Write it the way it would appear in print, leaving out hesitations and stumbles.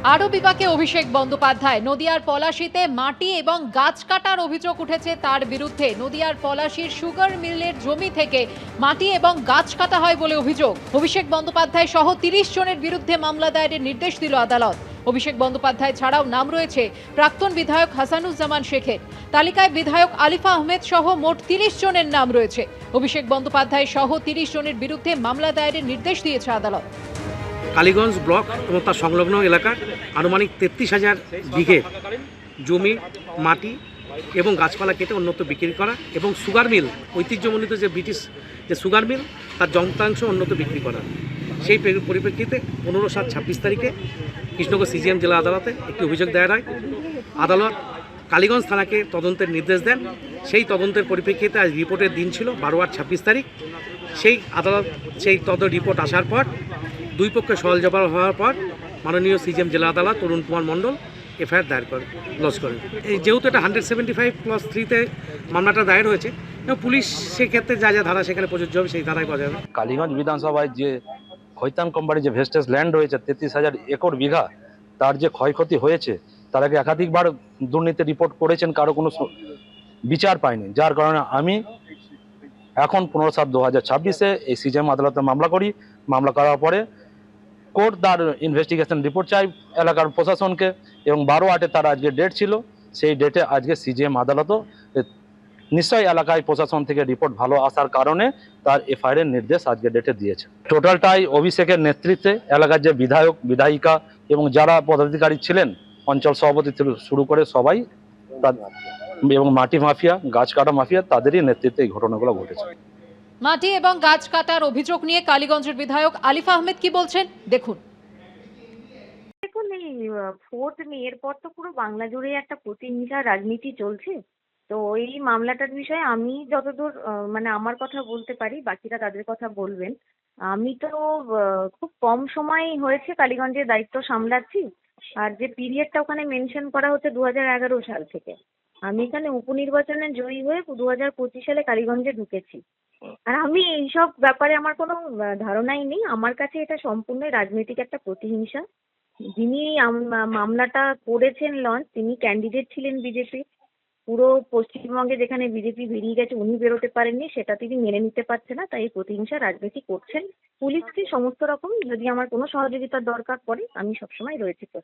আরও বিপাকে অভিষেক বন্দ্যোপাধ্যায়। নদিয়ার পলাশীতে মাটি এবং গাছ কাটার অভিযোগ উঠেছে তার বিরুদ্ধে। নদিয়ার পলাশীর সুগার মিলের জমি থেকে মাটি এবং গাছ কাটা হয় বলে অভিযোগ। অভিষেক বন্দ্যোপাধ্যায় সহ ৩০ জনের বিরুদ্ধে মামলা দায়েরের নির্দেশ দিল আদালত। অভিষেক বন্দ্যোপাধ্যায় ছাড়াও নাম রয়েছে প্রাক্তন বিধায়ক হাসানুজ্জামান শেখের। তালিকায় বিধায়ক আলিফা আহমেদ সহ মোট ৩০ জনের নাম রয়েছে। অভিষেক বন্দ্যোপাধ্যায় সহ ৩০ জনের বিরুদ্ধে মামলা দায়েরের নির্দেশ দিয়েছে আদালত। কালীগঞ্জ ব্লক এবং তার সংলগ্ন এলাকার আনুমানিক ৩৩,০০০ বিঘে জমি, মাটি এবং গাছপালা কেটে অন্যত্র বিক্রি করা এবং সুগার মিল, ঐতিহ্যমণ্ডিত যে ব্রিটিশ যে সুগার মিল, তার যন্ত্রাংশ অন্যত্র বিক্রি করা। সেই পরিপ্রেক্ষিতে 15/7/26 তারিখে কৃষ্ণনগর সিজিএম জেলা আদালতে একটি অভিযোগ দায়ের হয়। আদালত কালীগঞ্জ থানাকে তদন্তের নির্দেশ দেন। সেই তদন্তের পরিপ্রেক্ষিতে আজ রিপোর্টের দিন ছিল 12/8/26 তারিখ। সেই আদালত সেই রিপোর্ট আসার পর দুই পক্ষে সওয়াল জবাব হওয়ার পর মাননীয় সিজিএম জেলা আদালত তরুণ কুমার মণ্ডল এফআইআর দায়ের লজ করেন। যেহেতু এটা 175+3-তে মামলাটা দায়ের হয়েছে এবং পুলিশ সেক্ষেত্রে যা যা ধারা সেখানে প্রযোজ্য হবে সেই ধারায় বজায় হবে। কালীগঞ্জ বিধানসভায় যে খৈতান কোম্পানির যে ভেস্টেজ ল্যান্ড রয়েছে 33,000 একর বিঘা, তার যে ক্ষয়ক্ষতি হয়েছে তার আগে একাধিকবার দুর্নীতি রিপোর্ট করেছেন, কারো কোনো বিচার পায়নি। যার কারণে আমি এখন 15/7/2026-এ এই সিজিএম আদালতে মামলা করি। মামলা করার পরে কোর্ট তার ইনভেস্টিগেশন রিপোর্ট চাই এলাকার প্রশাসনকে এবং 12/8-এ তার আজকে ডেট ছিল। সেই ডেটে আজকে সিজিএম আদালতও নিশ্চয়ই এলাকায় প্রশাসন থেকে রিপোর্ট ভালো আসার কারণে তার এফআইআর নির্দেশ আজকে ডেটে দিয়েছে। টোটালটাই অভিষেকের নেতৃত্বে এলাকার যে বিধায়ক, বিধায়িকা এবং যারা পদাধিকারী ছিলেন, অঞ্চল সভাপতি থেকে শুরু করে সবাই এবং মাটি মাফিয়া, গাছ কাটা মাফিয়া, তাদেরই নেতৃত্বে এই ঘটনাগুলো ঘটেছে। মাটি এবং গাছ কাটার অভিযোগ নিয়ে কালীগঞ্জের বিধায়ক আলিফা আহমেদ কি বলছেন দেখুন। দেখুন, এই ভোট নিয়ে এরপর তো পুরো বাংলা জুড়ে একটা প্রতিহিংসার রাজনীতি চলছে। তো এই মামলাটার বিষয়ে আমি যতদূর মানে আমার কথা বলতে পারি, বাকিরা তাদের কথা বলবেন। আমি তো খুব কম সময় হয়েছে কালীগঞ্জের দায়িত্ব সামলাচ্ছি। আর যে পিরিয়ডটা ওখানে মেনশন করা হচ্ছে 2011 সাল থেকে। আমি এখানে উপনির্বাচনে জয়ী হয়ে 2025 সালে কালীগঞ্জে ঢুকেছি। আর আমি এইসব ব্যাপারে আমার কোনো ধারণাই নেই। আমার কাছে এটা সম্পূর্ণ রাজনৈতিক একটা প্রতিহিংসা। যিনি মামলাটা করেছেন লঞ্চ, তিনি ক্যান্ডিডেট ছিলেন বিজেপি। পুরো পশ্চিমবঙ্গে যেখানে বিজেপি বেরিয়ে গেছে উনি বেরোতে পারেননি, সেটা তিনি মেনে নিতে পারছে না, তাই এই প্রতিহিংসা রাজনীতি করছেন। পুলিশকে সমস্ত রকম যদি আমার কোনো সহযোগিতার দরকার পড়ে আমি সবসময় রয়েছি।